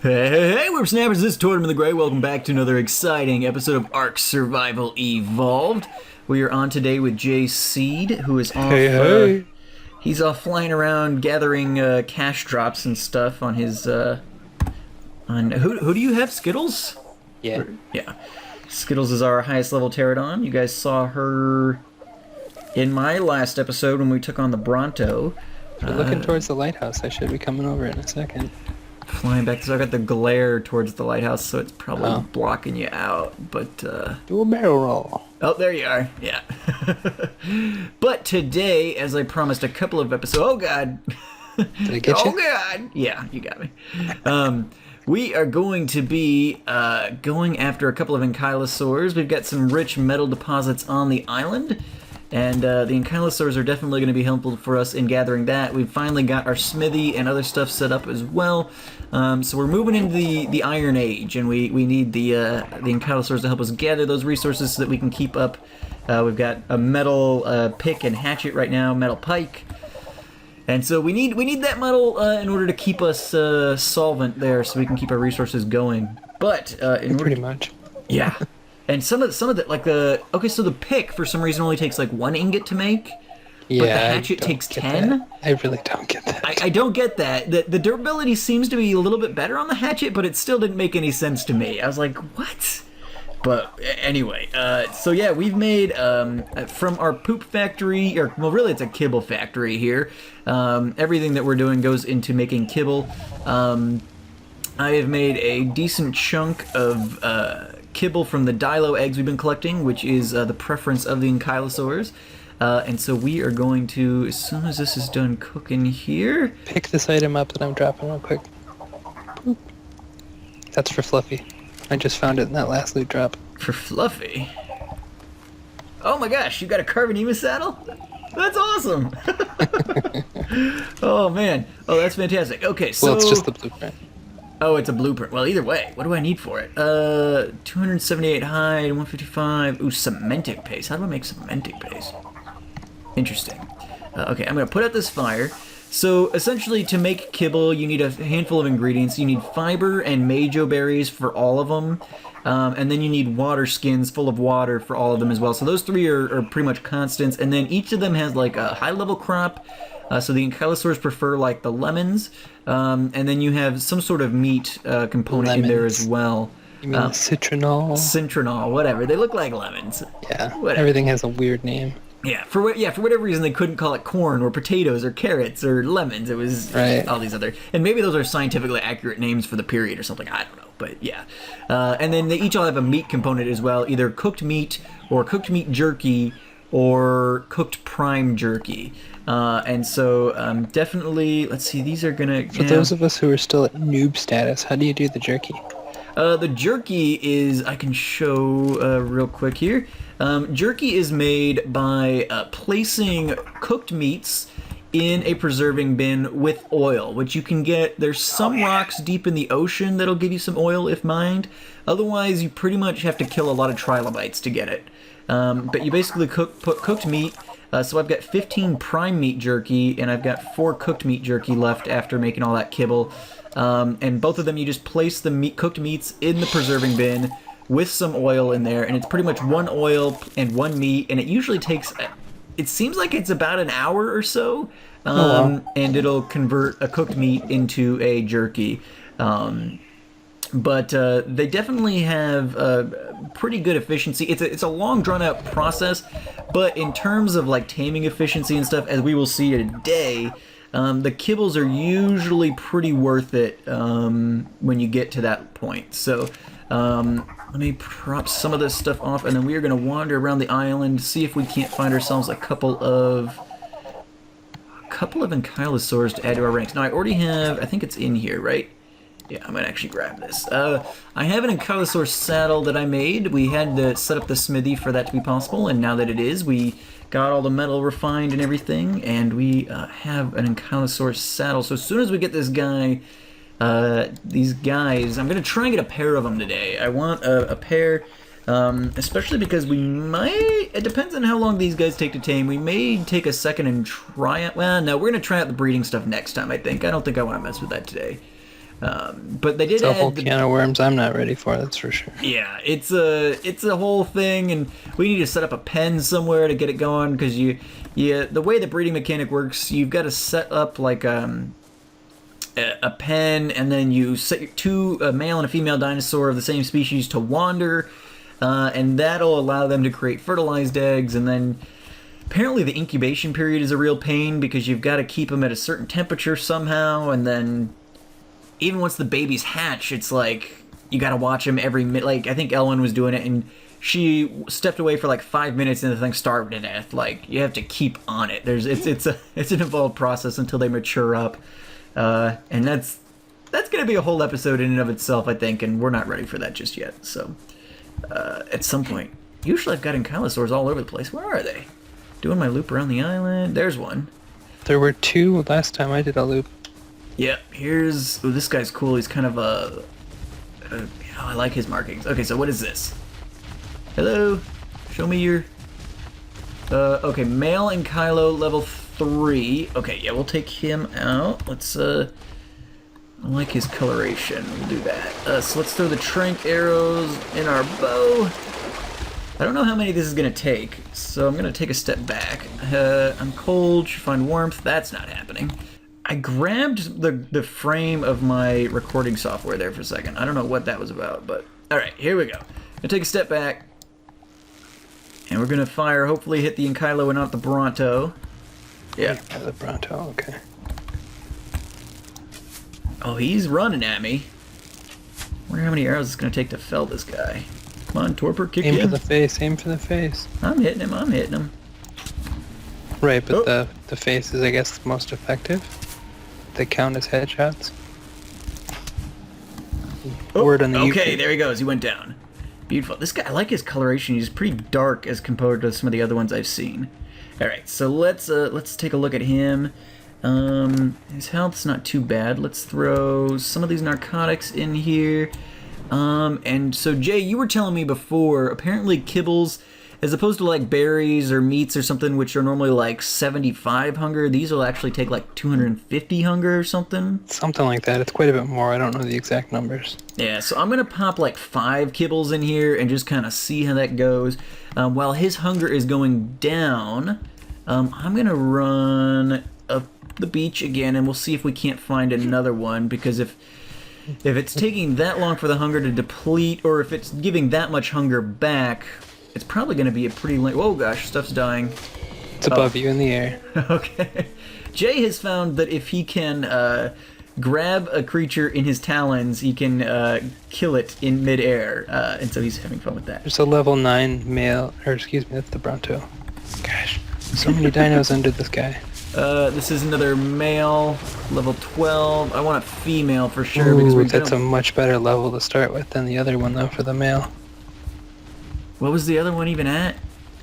Hey, Whippersnappers, this is Totem in the Gray. Welcome back to another exciting episode of ARK Survival Evolved. We are on today with Jay Seed, who is off, he's off flying around gathering cash drops and stuff on his, who do you have, Skittles? Yeah. Yeah. Skittles is our highest level pterodon. You guys saw her in my last episode when we took on the Bronto. We're looking towards the lighthouse. I should be coming over in a second. Flying back, so I got the glare towards the lighthouse, so it's probably blocking you out, but do a barrel roll. Oh, there you are. Yeah. But today, as I promised a couple of episodes, oh god. Did I get you? Oh god. Yeah, you got me. We are going to be going after a couple of Ankylosaurs. We've got some rich metal deposits on the island, and the Ankylosaurs are definitely going to be helpful for us in gathering that. We've finally got our smithy and other stuff set up as well. So we're moving into the Iron Age, and we need the Ankylosaurs to help us gather those resources so that we can keep up. We've got a metal pick and hatchet right now, metal pike. And so we need that metal in order to keep us solvent there, so we can keep our resources going. But pretty much. Yeah. And some of the like the so the pick for some reason only takes like 1 ingot to make. Yeah, but the hatchet takes 10. That. I really don't get that. I don't get that. The durability seems to be a little bit better on the hatchet, but it still didn't make any sense to me. I was like, what? But anyway, so yeah, we've made from our poop factory, or well, really it's a kibble factory here. Everything that we're doing goes into making kibble. I have made a decent chunk of kibble from the Dilo eggs we've been collecting, which is the preference of the Ankylosaurs. And so we are going to, as soon as this is done cooking here... Pick this item up that I'm dropping real quick. Boop. That's for Fluffy. I just found it in that last loot drop. For Fluffy? Oh my gosh, you got a Carbonemus saddle? That's awesome! Oh man. Oh, that's fantastic. Okay, so... Well, it's just the blueprint. Oh, it's a blueprint. Well, either way, what do I need for it? 278 hide, 155... Ooh, cementic paste. How do I make cementic paste? Interesting. Okay, I'm going to put out this fire. So, essentially, to make kibble, you need a handful of ingredients. You need fiber and majo berries for all of them. And then you need water skins full of water for all of them as well. So those three are pretty much constants. And then each of them has, like, a high-level crop. So the Ankylosaurs prefer, like, the lemons. And then you have some sort of meat component in there as well. You mean citronal? Citronal, whatever. They look like lemons. Yeah, whatever. Everything has a weird name. Yeah, for whatever reason they couldn't call it corn or potatoes or carrots or lemons. It was all these other, and maybe those are scientifically accurate names for the period or something. I don't know, but yeah. And then they each all have a meat component as well, either cooked meat or cooked meat jerky or cooked prime jerky. And so definitely, let's see, these are gonna. For those of us who are still at noob status, how do you do the jerky? The jerky is, I can show real quick here. Jerky is made by placing cooked meats in a preserving bin with oil, which you can get. There's some rocks deep in the ocean that'll give you some oil if mined. Otherwise, you pretty much have to kill a lot of trilobites to get it. But you basically put cooked meat. So I've got 15 prime meat jerky, and I've got 4 cooked meat jerky left after making all that kibble. And both of them, you just place the cooked meats in the preserving bin with some oil in there, and it's pretty much 1 oil and 1 meat, and it usually takes, it seems like it's about an hour or so, and it'll convert a cooked meat into a jerky. But they definitely have pretty good efficiency. It's a long, drawn-out process, but in terms of like taming efficiency and stuff, as we will see today, the kibbles are usually pretty worth it when you get to that point. So let me prop some of this stuff off, and then we are going to wander around the island, see if we can't find ourselves a couple of Ankylosaurs to add to our ranks. Now I already have, I think it's in here, right? Yeah, I'm going to actually grab this. I have an Ankylosaur saddle that I made. We had to set up the smithy for that to be possible, and now that it is, we got all the metal refined and everything, and we have an Ankylosaur saddle. So as soon as we get this guy these guys. I'm gonna try and get a pair of them today. I want a pair, especially because we might. It depends on how long these guys take to tame. We may take a second and try it. Well, no, we're gonna try out the breeding stuff next time. I think. I don't think I want to mess with that today. But they did It's a add whole can of worms I'm not ready for, that's for sure. Yeah, it's a whole thing, and we need to set up a pen somewhere to get it going, because the way the breeding mechanic works, you've got to set up like a pen, and then you set your two, a male and a female dinosaur of the same species, to wander, and that'll allow them to create fertilized eggs, and then apparently the incubation period is a real pain, because you've got to keep them at a certain temperature somehow, and then even once the babies hatch, it's like you gotta watch them every minute. Like, I think Ellen was doing it, and she stepped away for like 5 minutes, and the thing starved to death. Like, you have to keep on it. It's an involved process until they mature up, and that's gonna be a whole episode in and of itself, I think, and we're not ready for that just yet. So, at some point, usually I've got Ankylosaurs all over the place. Where are they? Doing my loop around the island. There's one. There were 2 last time I did a loop. Yeah, here's... Oh, this guy's cool. He's kind of I like his markings. Okay, so what is this? Hello? Show me your... okay, male Ankylo level 3. Okay, yeah, we'll take him out. Let's, I like his coloration. We'll do that. So let's throw the trank arrows in our bow. I don't know how many this is going to take, so I'm going to take a step back. I'm cold, should find warmth. That's not happening. I grabbed the frame of my recording software there for a second. I don't know what that was about, but... Alright, here we go. Gonna take a step back. And we're gonna fire, hopefully hit the Ankylo and not the Bronto. Yeah. The Bronto, okay. Oh, he's running at me. Wonder how many arrows it's gonna take to fell this guy. Come on, Torper, kick in. Aim for the face, aim for the face. I'm hitting him. Right, but the face is, I guess, the most effective. They count as headshots. Word on the okay, there he goes. He went down. Beautiful. This guy, I like his coloration. He's pretty dark as compared to some of the other ones I've seen. All right, so let's take a look at him. His health's not too bad. Let's throw some of these narcotics in here. And so Jay, you were telling me before, apparently kibbles, as opposed to like berries or meats or something, which are normally like 75 hunger, these will actually take like 250 hunger or something. Something like that. It's quite a bit more. I don't know the exact numbers. Yeah, so I'm going to pop like 5 kibbles in here and just kind of see how that goes. While his hunger is going down, I'm going to run up the beach again, and we'll see if we can't find another one, because if it's taking that long for the hunger to deplete, or if it's giving that much hunger back, it's probably going to be a pretty late... Whoa, gosh, stuff's dying. It's above you in the air. Okay. Jay has found that if he can grab a creature in his talons, he can kill it in midair, and so he's having fun with that. There's a level 9 male... Or, excuse me, that's the Bronto. Gosh, so many dinos under this guy. This is another male, level 12. I want a female for sure. Ooh, because that's a much better level to start with than the other one, though, for the male. What was the other one even at?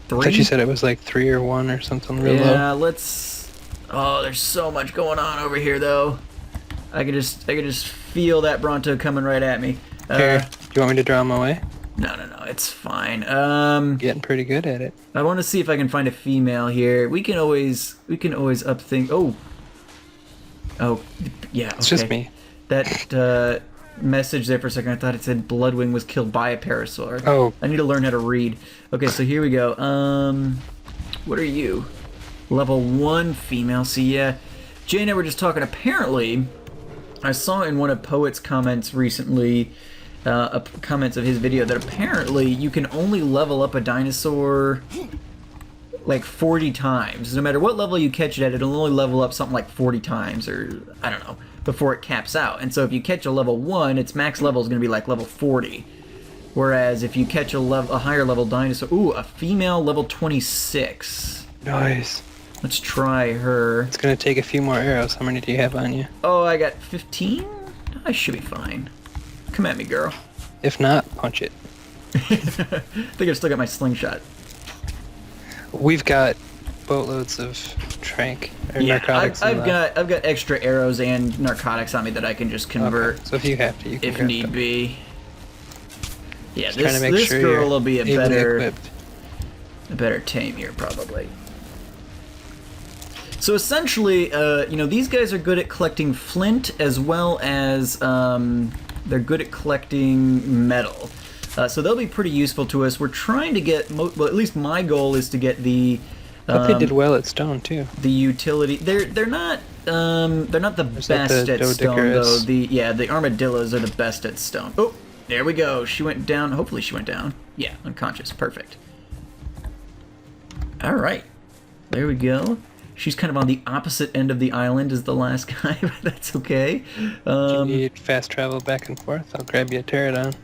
3? I thought you said it was like 3 or 1 or something real low. Yeah, let's... Oh, there's so much going on over here, though. I could just feel that Bronto coming right at me. Here, do you want me to draw him away? No, it's fine. Getting pretty good at it. I want to see if I can find a female here. We can always up things. Oh, yeah. Okay. It's just me. That message there for a second, I thought it said Bloodwing was killed by a parasaur. Oh. I need to learn how to read. Okay, so here we go. What are you? Level 1 female. See, yeah. Jay and I were just talking. Apparently, I saw in one of Poet's comments recently, comments of his video, that apparently you can only level up a dinosaur like 40 times. No matter what level you catch it at, it'll only level up something like 40 times, or I don't know, before it caps out. And so if you catch a level 1, its max level is going to be like level 40. Whereas if you catch a higher level dinosaur... Ooh, a female level 26. Nice. Let's try her. It's going to take a few more arrows. How many do you have on you? Oh, I got 15? I should be fine. Come at me, girl. If not, punch it. I think I've still got my slingshot. We've got boatloads of Trank or Yeah, narcotics. I've got extra arrows and narcotics on me that I can just convert. Okay. So if you have to, you can if grab need them. be. Yeah, Just trying to make this sure girl you're will be a ably better equipped. tame here probably. So essentially, these guys are good at collecting flint as well as they're good at collecting metal. So they'll be pretty useful to us. We're trying to get, well, at least my goal is to get the. I thought they did well at stone too. The utility. They're not the Is best that the at stone though. Dodicarus? The armadillos are the best at stone. Oh, there we go. She went down. Hopefully she went down. Yeah, unconscious. Perfect. All right, there we go. She's kind of on the opposite end of the island as the last guy, but that's okay. Do you need fast travel back and forth? I'll grab you a pterodon.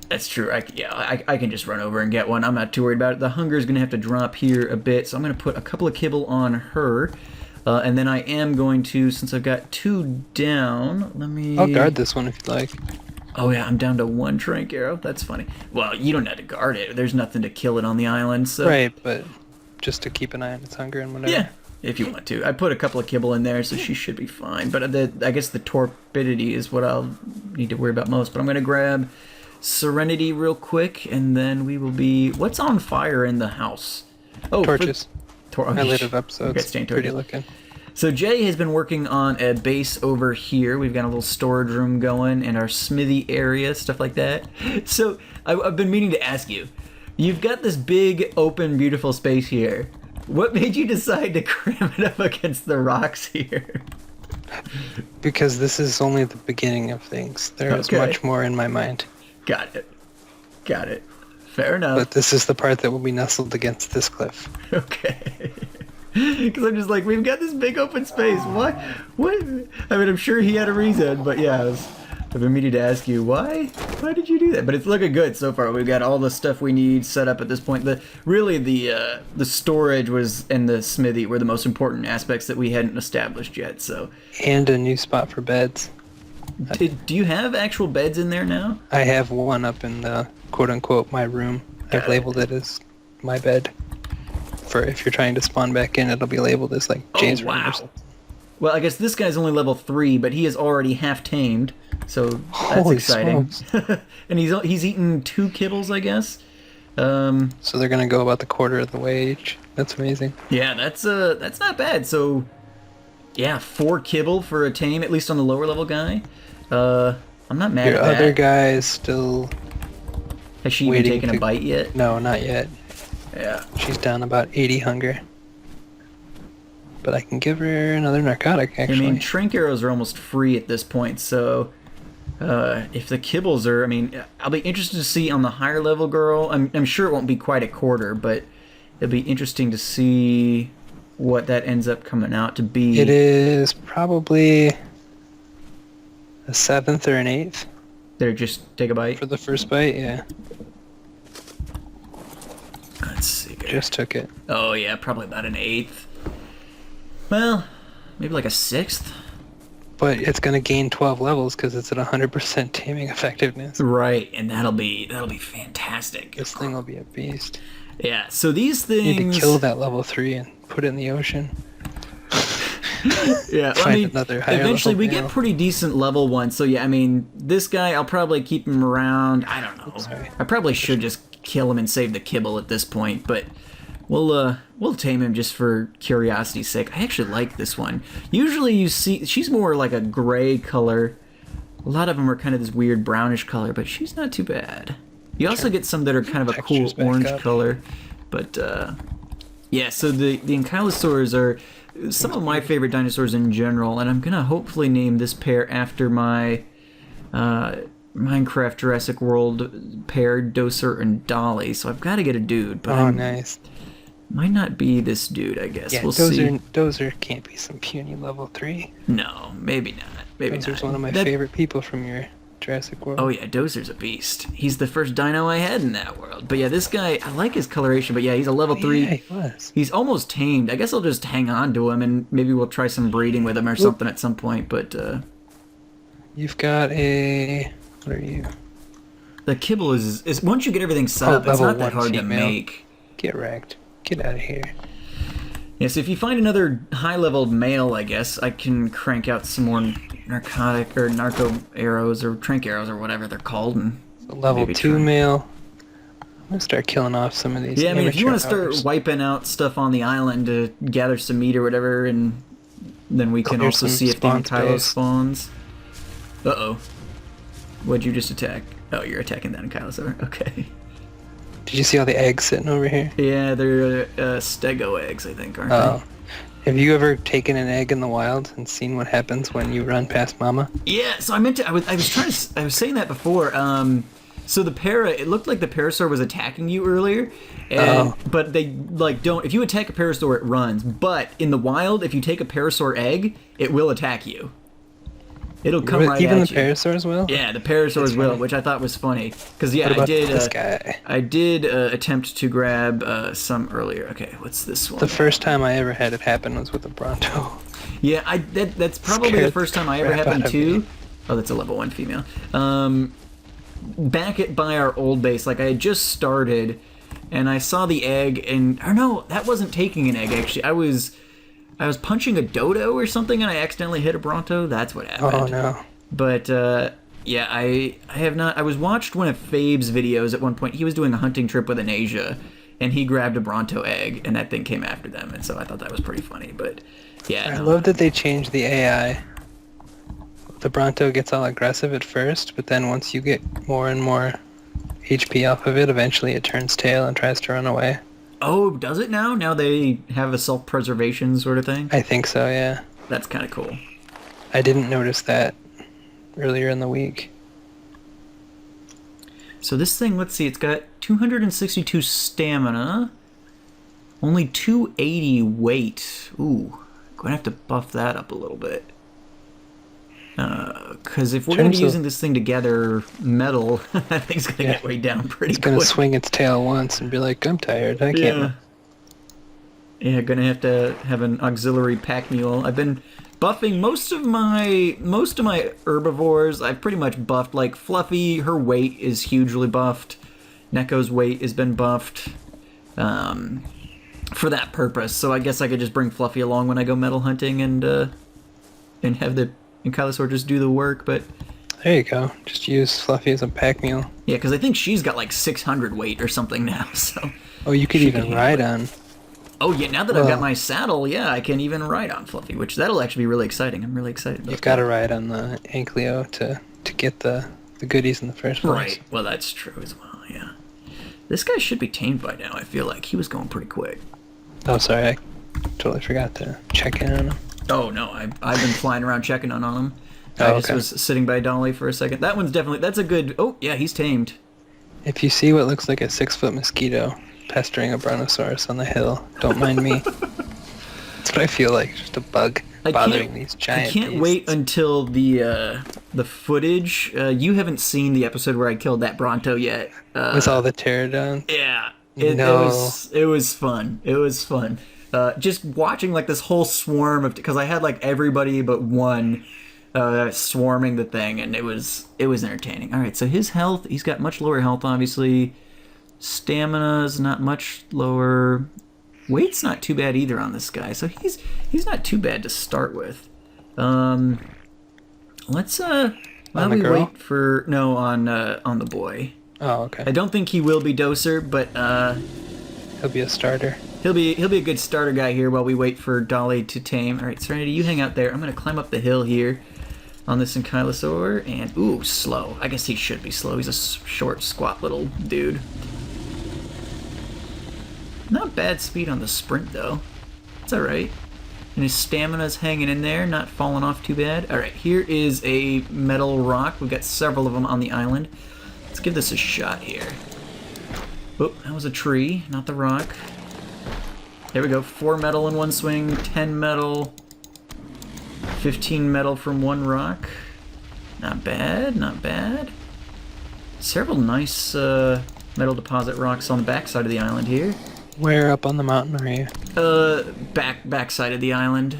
That's true. I can just run over and get one. I'm not too worried about it. The hunger is going to have to drop here a bit, so I'm going to put a couple of kibble on her. And then I am going to, since I've got 2 down, let me... I'll guard this one if you'd like. Oh yeah, I'm down to 1 trank arrow. That's funny. Well, you don't have to guard it. There's nothing to kill it on the island, so... Right, but just to keep an eye on its hunger and whatever. Yeah, if you want to. I put a couple of kibble in there, so she should be fine. But I guess the torpidity is what I'll need to worry about most. But I'm going to grab Serenity real quick, and then we will be... What's on fire in the house? Oh, Torches. I lit it up, up, so it's pretty looking. So Jay has been working on a base over here. We've got a little storage room going and our smithy area, stuff like that. So I've been meaning to ask you, you've got this big, open, beautiful space here. What made you decide to cram it up against the rocks here? Because this is only the beginning of things. There is much more in my mind. Got it. Got it. Fair enough. But this is the part that will be nestled against this cliff. Okay. Because I'm just like, we've got this big open space. What? I mean, I'm sure he had a reason, but yeah, I've been meaning to ask you, why did you do that? But it's looking good so far. We've got all the stuff we need set up at this point. The storage was and the smithy were the most important aspects that we hadn't established yet. So. And a new spot for beds. Do you have actual beds in there now? I have one up in the quote-unquote my room. I've labeled it as my bed. For if you're trying to spawn back in, it'll be labeled as like Jay's room or something. Well, I guess this guy's only level 3, but he is already half tamed, so that's Holy exciting. smokes. And he's eaten 2 kibbles, I guess. So they're gonna go about the quarter of the way each. That's amazing. Yeah, that's not bad. So, yeah, 4 kibble for a tame, at least on the lower level guy. I'm not mad Your at that. other guy is still. Has she even taken a bite yet? No, not yet. Yeah. She's down about 80 hunger. But I can give her another narcotic, actually. I mean, trank arrows are almost free at this point, so if the kibbles are... I mean, I'll be interested to see on the higher level girl. I'm sure it won't be quite a quarter, but it'll be interesting to see what that ends up coming out to be. It is probably a 7th or an 8th. There, just take a bite? For the first bite, yeah. Let's see. Just took it. Oh, yeah, probably about an 8th. Well, maybe like a 6th? But it's going to gain 12 levels because it's at 100% taming effectiveness. Right, and that'll be fantastic. This thing will be a beast. Yeah, so these things... You need to kill that level 3 and put it in the ocean. Yeah, I mean, eventually we get pretty decent level 1, so yeah, I mean, this guy, I'll probably keep him around, I don't know. Sorry. I probably should just kill him and save the kibble at this point, but we'll tame him just for curiosity's sake. I actually like this one. Usually you see, she's more like a gray color. A lot of them are kind of this weird brownish color, but she's not too bad. You also get some that are kind of a cool orange color, but yeah, so the Ankylosaurs are some of my favorite dinosaurs in general, and I'm gonna hopefully name this pair after my Minecraft Jurassic World pair, Doser and Dolly. So I've got to get a dude, but nice. Might not be this dude, I guess. Yeah, we'll see. Doser can't be some puny level 3. No, maybe not. Maybe Doser's not. one of my favorite people from your Jurassic World. Oh yeah, Doser's a beast. He's the first dino I had in that world. But yeah, this guy, I like his coloration, but yeah, he's a level 3. Yeah, he was. He's almost tamed. I guess I'll just hang on to him and maybe we'll try some breeding with him or something at some point, but You've got a... What are you? The kibble is once you get everything set up, it's not that hard to make. Get wrecked. Get out of here. Yeah, so if you find another high-level male, I guess, I can crank out some more narcotic or narco arrows or trank arrows or whatever they're called. And So level 2 male. I'm gonna start killing off some of these. Yeah, I mean, if you want to amateur start wiping out stuff on the island to gather some meat or whatever, and then we can also see if the Ankylo spawns. Uh-oh. What'd you just attack? Oh, you're attacking that Ankylo. Okay. Did you see all the eggs sitting over here? Yeah, they're stego eggs, I think, aren't they? Have you ever taken an egg in the wild and seen what happens when you run past Mama? Yeah, so I meant to. I was saying that before. So the it looked like the parasaur was attacking you earlier, but they don't. If you attack a parasaur, it runs. But in the wild, if you take a parasaur egg, it will attack you. It'll come right at you. Even the parasaurs will? Yeah, the parasaurs will, which I thought was funny. Because yeah, what about this guy? I did attempt to grab some earlier. Okay, what's this one? The first time I ever had it happen was with a Bronto. Yeah, that's probably the first time I ever happened too. Oh, that's a level 1 female. Back by our old base, like I had just started, and I saw the egg, and or no, that wasn't taking an egg. Actually, I was punching a dodo or something, and I accidentally hit a Bronto. That's what happened. Oh no! But yeah, I have not. I was watched one of Fabe's videos at one point. He was doing a hunting trip with an Asia, and he grabbed a Bronto egg, and that thing came after them, and so I thought that was pretty funny. But yeah, I love that they changed the AI. The Bronto gets all aggressive at first, but then once you get more and more HP off of it, eventually it turns tail and tries to run away. Oh, does it now? Now they have a self-preservation sort of thing? I think so, yeah. That's kind of cool. I didn't notice that earlier in the week. So this thing, let's see, it's got 262 stamina, only 280 weight. Ooh, gonna have to buff that up a little bit. Because if we're going to be using this thing to gather metal, that thing's going to get way down pretty quick. It's going to swing its tail once and be like, I'm tired, I can't. Yeah, going to have an auxiliary pack mule. I've been buffing most of my herbivores. I've pretty much buffed, like Fluffy, her weight is hugely buffed. Neko's weight has been buffed for that purpose. So I guess I could just bring Fluffy along when I go metal hunting and have the Ankylosaur just do the work, but... There you go. Just use Fluffy as a pack mule. Yeah, because I think she's got like 600 weight or something now, so... Oh, you could even ride on... Oh, yeah, now that I've got my saddle, yeah, I can even ride on Fluffy, which that'll actually be really exciting. I'm really excited about that. You've got to ride on the Ankylo to get the goodies in the first place. Right, well, that's true as well, yeah. This guy should be tamed by now, I feel like. He was going pretty quick. Oh, sorry, I totally forgot to check in on him. Oh, no, I've been flying around checking on him. I just was sitting by Dolly for a second. That one's definitely... That's a good... Oh, yeah, he's tamed. If you see what looks like a 6-foot mosquito pestering a brontosaurus on the hill, don't mind me. That's what I feel like, just a bug bothering these giant I can't beasts. wait until the footage. You haven't seen the episode where I killed that Bronto yet. With all the pterodons? Yeah. It was fun. It was fun. Just watching like this whole swarm of... Because I had like everybody but one swarming the thing, and it was entertaining. All right, so his health, he's got much lower health, obviously. Stamina's not much lower. Weight's not too bad either on this guy, so he's not too bad to start with. Let's while we wait for on the boy. Oh, okay. I don't think he will be Doser, but he'll be a starter. He'll be a good starter guy here while we wait for Dolly to tame. All right, Serenity, you hang out there. I'm gonna climb up the hill here on this Ankylosaur, and ooh, slow. I guess he should be slow. He's a short, squat little dude. Not bad speed on the sprint though. It's all right. And his stamina's hanging in there, not falling off too bad. All right, here is a metal rock. We've got several of them on the island. Let's give this a shot here. Oh, that was a tree, not the rock. There we go, 4 metal in one swing, 10 metal, 15 metal from one rock. Not bad, not bad. Several nice metal deposit rocks on the backside of the island here. Where up on the mountain are you? Backside of the island.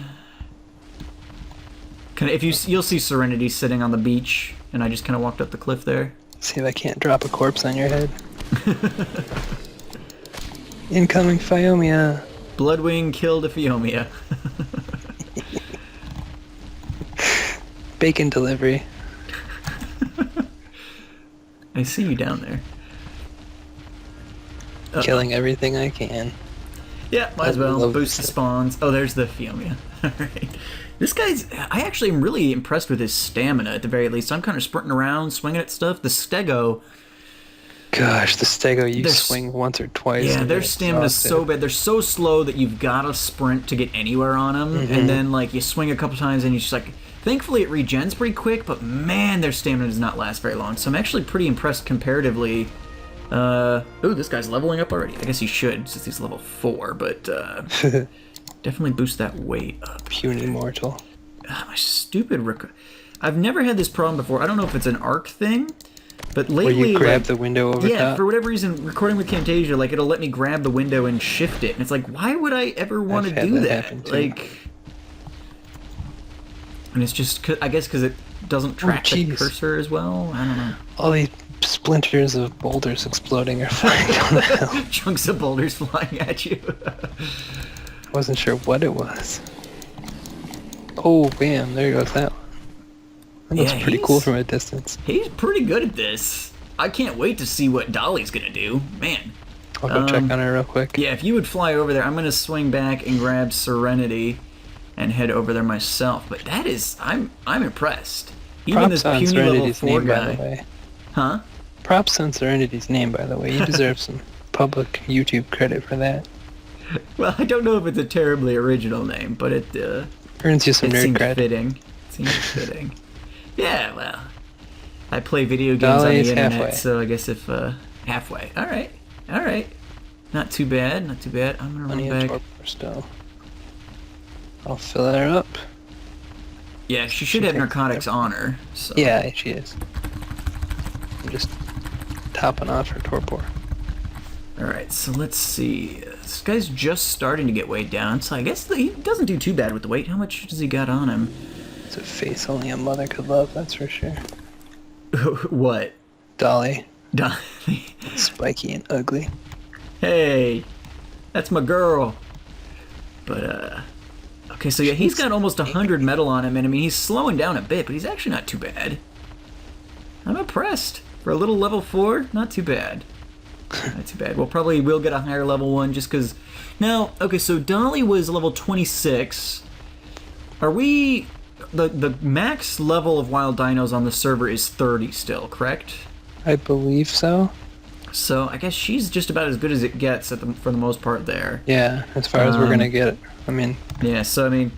You'll see Serenity sitting on the beach, and I just kind of walked up the cliff there. See if I can't drop a corpse on your head. Incoming Phiomia. Bloodwing killed a Phiomia. Bacon delivery. I see you down there. Uh-oh. Killing everything I can. Yeah, might as well. love Boost the this. spawns. Oh, there's the Phiomia. Alright. This guy's... I actually am really impressed with his stamina, at the very least. I'm kind of sprinting around, swinging at stuff. The Stego... Gosh, the Stego, you They're swing once or twice. Yeah, and their you're stamina's exhausted. so bad. They're so slow that you've got to sprint to get anywhere on them. And then, like, you swing a couple times and you just, like... Thankfully, it regens pretty quick, but man, their stamina does not last very long. So I'm actually pretty impressed comparatively. Ooh, this guy's leveling up already. I guess he should, since he's level 4, but definitely boost that weight up. Puny mortal. My stupid I've never had this problem before. I don't know if it's an ARK thing, but Where lately... you grab like, the window over yeah, top. for whatever reason, recording with Camtasia, like, it'll let me grab the window and shift it. And it's like, why would I ever want to I've had do that that? happen, too. Like... And it's just, I guess because it doesn't track the jeez. cursor as well? I don't know. All these splinters of boulders exploding are flying down the hill. Chunks of boulders flying at you. Wasn't sure what it was. Oh, bam, there goes that one. That looks Yeah, pretty cool from a distance. He's pretty good at this. I can't wait to see what Dolly's gonna do. Man. I'll go check on her real quick. Yeah, if you would fly over there, I'm gonna swing back and grab Serenity and head over there myself. But that is, I'm impressed. Even Props this on puny level Serenity's 4 name, by the guy. way. Huh? Props on Serenity's name, by the way. You deserve some public YouTube credit for that. Well, I don't know if it's a terribly original name, but it Earns you some it nerd seems cred. fitting. It seems fitting. Yeah, well, I play video games Dolly on the is internet, halfway. so I guess if halfway. All right. Not too bad. I'm gonna Plenty run of back. torpor still. I'll fill her up. Yeah, she should have takes narcotics on her. So. Yeah, she is. I'm just topping off her torpor. All right, so let's see. This guy's just starting to get weighed down, so I guess he doesn't do too bad with the weight. How much does he got on him? It's a face only a mother could love, that's for sure. What? Dolly. Dolly. Spiky and ugly. Hey, that's my girl. But okay, so yeah, he's got almost 100 metal on him, and I mean he's slowing down a bit, but he's actually not too bad. I'm impressed for a little level 4. Not too bad. Not too bad. We'll probably will get a higher level one just because. Now, okay, so Dolly was level 26. Are we the max level of wild dinos on the server is 30 still, correct? I believe so. So I guess she's just about as good as it gets for the most part there. Yeah, as far as we're gonna get it. I mean, Yeah, so I mean,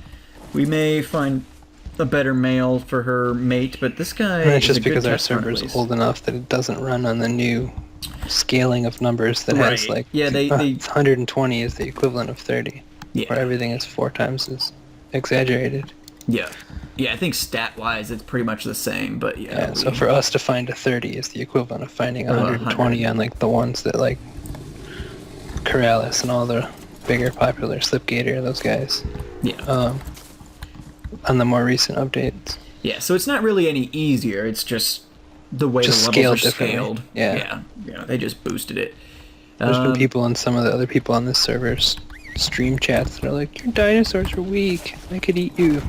we may find a better male for her mate, but this guy. and it's is just a good because our test run, at server's least. old enough that it doesn't run on the new scaling of numbers that has Right. like Yeah, they- 120 is the equivalent of 30, Yeah. where everything is 4 times as exaggerated. Yeah, I think stat-wise it's pretty much the same, but yeah. Yeah, so for us to find a 30 is the equivalent of finding Or 120 on like the ones that like Corrales and all the bigger popular Slipgator, those guys, Yeah. on the more recent updates. Yeah, so it's not really any easier. It's just the way Just the scaled levels are differently. scaled. Yeah. Yeah, they just boosted it. There's been people and some of the other people on this server's stream chats that are like, your dinosaurs are weak, I could eat you.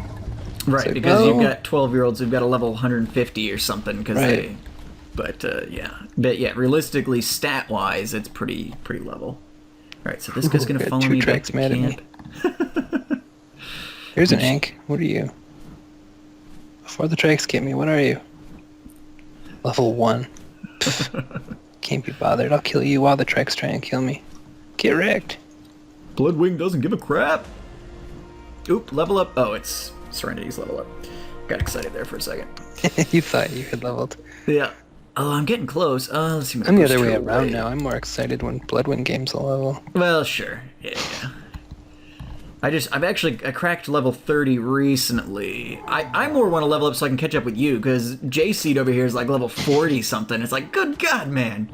Right, like, because no. you've got 12-year-olds who've got a level 150 or something. Because Right. But yeah, realistically, stat-wise, it's pretty level. All right, so this guy's Ooh, gonna got follow two me back tracks to mad at me. camp. Here's an Ank. What are you? Before the tracks get me, what are you? Level 1. Can't be bothered. I'll kill you while the tracks try and kill me. Get wrecked. Bloodwing doesn't give a crap. Oop, level up. Oh, it's Serenity's level up. Got excited there for a second. You thought you had leveled. Yeah. Oh, I'm getting close. Let's see. I'm the other way around now. I'm more excited when Bloodwind games a level. Well, sure. Yeah. I cracked level 30 recently. I more want to level up so I can catch up with you, because J-Seed over here is like level 40 something. It's like, good God, man.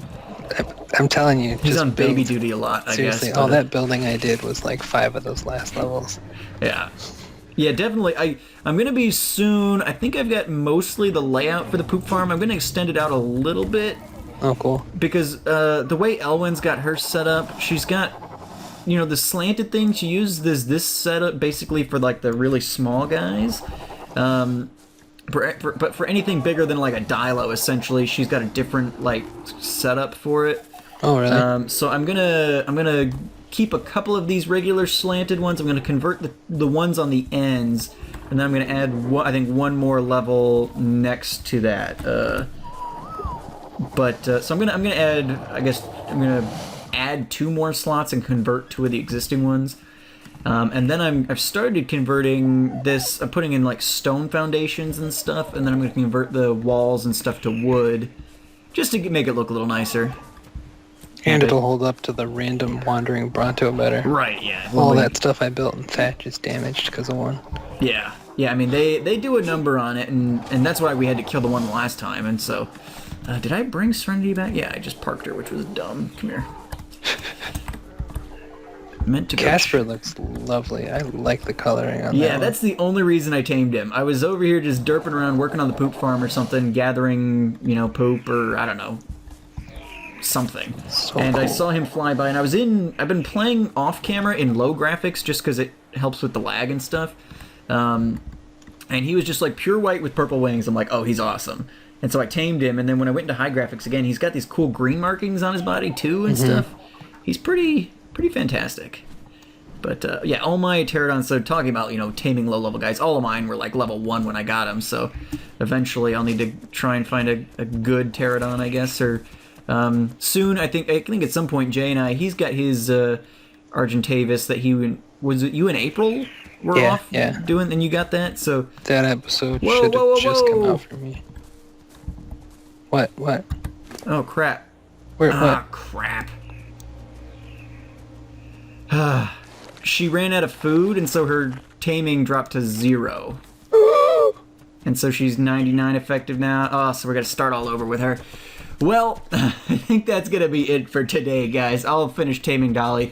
I'm telling you. He's just on baby build. duty a lot, I Seriously, guess. all but, that building I did was like 5 of those last levels. Yeah. Yeah, definitely. I'm going to be soon. I think I've got mostly the layout for the poop farm. I'm going to extend it out a little bit. Oh, cool. Because the way Elwyn's got her set up, she's got the slanted thing. She used this setup basically for like the really small guys. But for anything bigger than like a Dilo, essentially, she's got a different like setup for it. Oh, really? So I'm gonna keep a couple of these regular slanted ones. I'm gonna convert the ones on the ends, and then I'm gonna add I think one more level next to that. So I'm gonna add. I guess I'm gonna add 2 more slots and convert 2 of the existing ones. And then I've started converting this. I'm putting in like stone foundations and stuff, and then I'm going to convert the walls and stuff to wood, just to make it look a little nicer. And it'll hold up to the random wandering Bronto better. Right? Yeah. All that stuff I built in thatch is damaged because of one. Yeah. Yeah. I mean, they do a number on it, and that's why we had to kill the one last time. And so, did I bring Serenity back? Yeah, I just parked her, which was dumb. Come here. Meant to go. Casper looks lovely. I like the coloring on that. Yeah, that's the only reason I tamed him. I was over here just derping around, working on the poop farm or something, gathering, poop or I don't know, something. So and cool. I saw him fly by, and I've been playing off camera in low graphics just because it helps with the lag and stuff. And he was just like pure white with purple wings. I'm like, oh, he's awesome. And so I tamed him, and then when I went into high graphics again, he's got these cool green markings on his body too and stuff. He's pretty fantastic. But yeah, all my pterodons, so talking about, taming low-level guys, all of mine were like level 1 when I got them, so eventually I'll need to try and find a good pterodon, I guess, or soon, I think at some point, Jay and I, he's got his Argentavis that was it you in April were off doing, and you got that, so... That episode should have just come out for me. What? Oh, crap. Where, what? Crap. She ran out of food, and so her taming dropped to 0. And so she's 99 effective now. Oh, so we're going to start all over with her. Well, I think that's going to be it for today, guys. I'll finish taming Dolly.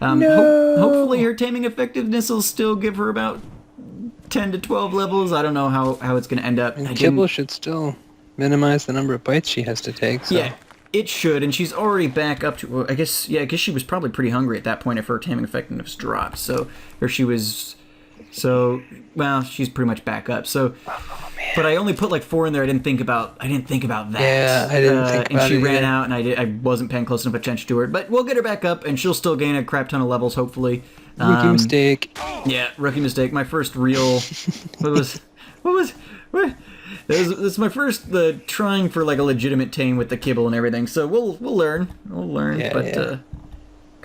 No! Hopefully her taming effectiveness will still give her about 10 to 12 levels. I don't know how it's going to end up. And Kibble should still minimize the number of bites she has to take, so... Yeah. It should, and she's already back up to. Well, I guess she was probably pretty hungry at that point if her taming effectiveness dropped. So, or she was. So, well, she's pretty much back up. So, but I only put like 4 in there. I didn't think about that. Yeah, I didn't think about it. And she ran either. out, and I wasn't paying close enough attention to her. But we'll get her back up, and she'll still gain a crap ton of levels, hopefully. Rookie mistake. Yeah, rookie mistake. My first real. What? This is my first trying for like a legitimate tame with the kibble and everything. So we'll learn. Come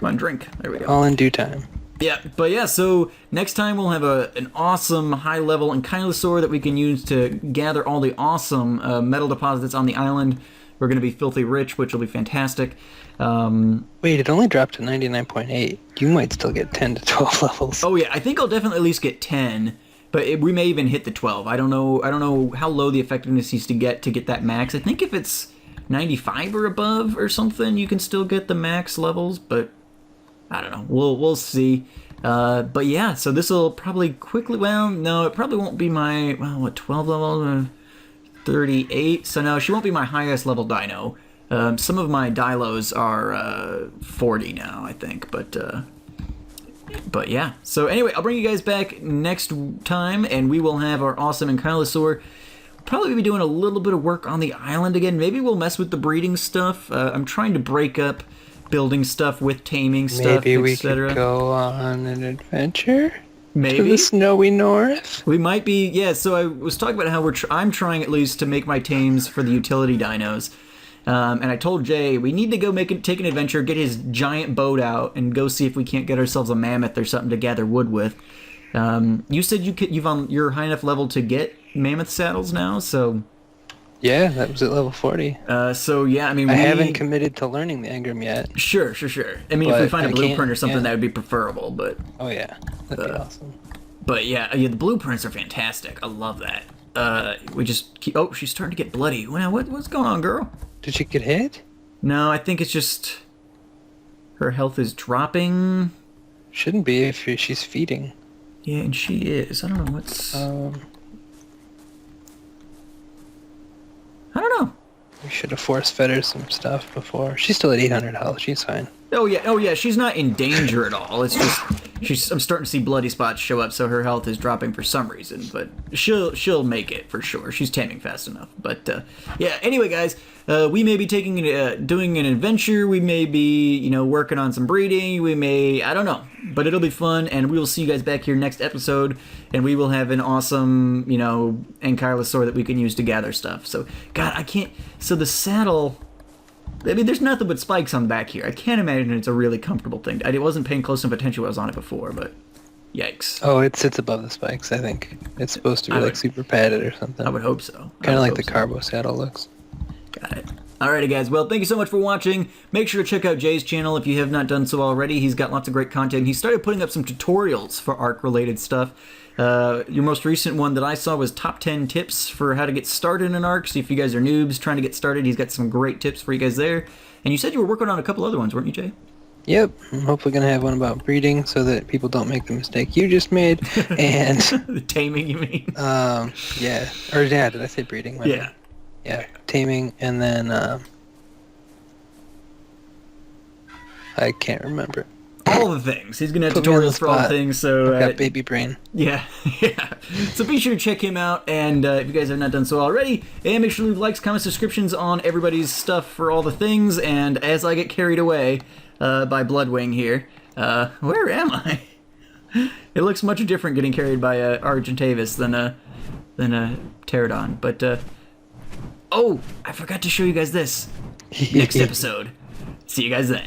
on, drink. There we go. All in due time. Yeah, but yeah. So next time we'll have an awesome high level Ankylosaur that we can use to gather all the awesome metal deposits on the island. We're going to be filthy rich, which will be fantastic. Wait, it only dropped to 99.8. You might still get 10 to 12 levels. Oh yeah, I think I'll definitely at least get 10. But we may even hit the 12. I don't know how low the effectiveness needs to get that max. I think if it's 95 or above or something, you can still get the max levels. But I don't know. We'll see. But yeah, so this will probably quickly. Well, no, it probably won't be my 12 level, 38. So no, she won't be my highest level dino. Some of my Dilos are 40 now, I think. But yeah, so anyway, I'll bring you guys back next time, and we will have our awesome Ankylosaur. Probably be doing a little bit of work on the island again. Maybe we'll mess with the breeding stuff. I'm trying to break up building stuff with taming stuff, Maybe we etc. could go on an adventure Maybe to the snowy north. We might be. Yeah. So I was talking about how I'm trying at least to make my tames for the utility dinos. And I told Jay we need to go take an adventure, get his giant boat out, and go see if we can't get ourselves a mammoth or something to gather wood with. You said you're high enough level to get mammoth saddles now, so yeah, that was at level 40. So yeah, I mean, I haven't committed to learning the engram yet. Sure. I mean, if we find a blueprint or something, that would be preferable. But oh yeah, that'd be awesome. But yeah, the blueprints are fantastic. I love that. We just keep. Oh, she's starting to get bloody. Well, what's going on, girl? Did she get hit? No, I think it's just her health is dropping. Shouldn't be if she's feeding. Yeah, and she is. I don't know what's... I don't know. We should have force fed her some stuff before. She's still at 800 health. She's fine. Oh yeah, she's not in danger at all. It's just I'm starting to see bloody spots show up, so her health is dropping for some reason. But she'll make it for sure. She's taming fast enough. But yeah. Anyway, guys, we may be doing an adventure. We may be working on some breeding. I don't know, but it'll be fun, and we will see you guys back here next episode, and we will have an awesome ankylosaur that we can use to gather stuff. So God, I can't. So the saddle. I mean, there's nothing but spikes on the back here. I can't imagine it's a really comfortable thing. I wasn't paying close enough attention when I was on it before, but yikes. Oh, it sits above the spikes, I think. It's supposed to be like super padded or something. I would hope so. Kind of like the Carbo saddle looks. Got it. Alrighty, guys. Well, thank you so much for watching. Make sure to check out Jay's channel if you have not done so already. He's got lots of great content. He started putting up some tutorials for ARK-related stuff. Your most recent one that I saw was top 10 tips for how to get started in ARK. So if you guys are noobs trying to get started, he's got some great tips for you guys there. And you said you were working on a couple other ones, weren't you, Jay? Yep. I'm hopefully going to have one about breeding so that people don't make the mistake you just made. And the taming, you mean? Yeah. Or yeah, did I say breeding? Yeah. Yeah, taming, and then I can't remember. All the things. He's going to have tutorials for all the things. So I've got baby brain. Yeah, yeah. So be sure to check him out, and if you guys have not done so already, and make sure to leave likes, comments, subscriptions on everybody's stuff for all the things. And as I get carried away by Bloodwing here, where am I? It looks much different getting carried by Argentavis than a Pterodon. But oh, I forgot to show you guys this next episode. See you guys then.